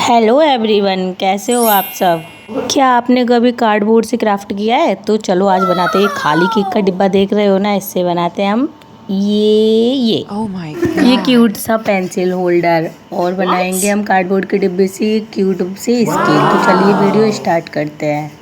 Hello everyone, कैसे हो आप सब। क्या आपने कभी कार्डबोर्ड से क्राफ्ट किया है? तो चलो आज बनाते हैं। खाली केक का डिब्बा देख रहे हो ना, इससे बनाते हैं हम ये Oh my ये God. क्यूट सा पेंसिल होल्डर। और बनाएंगे हम कार्डबोर्ड के डिब्बे से क्यूट से स्केल। तो चलिए वीडियो स्टार्ट करते हैं।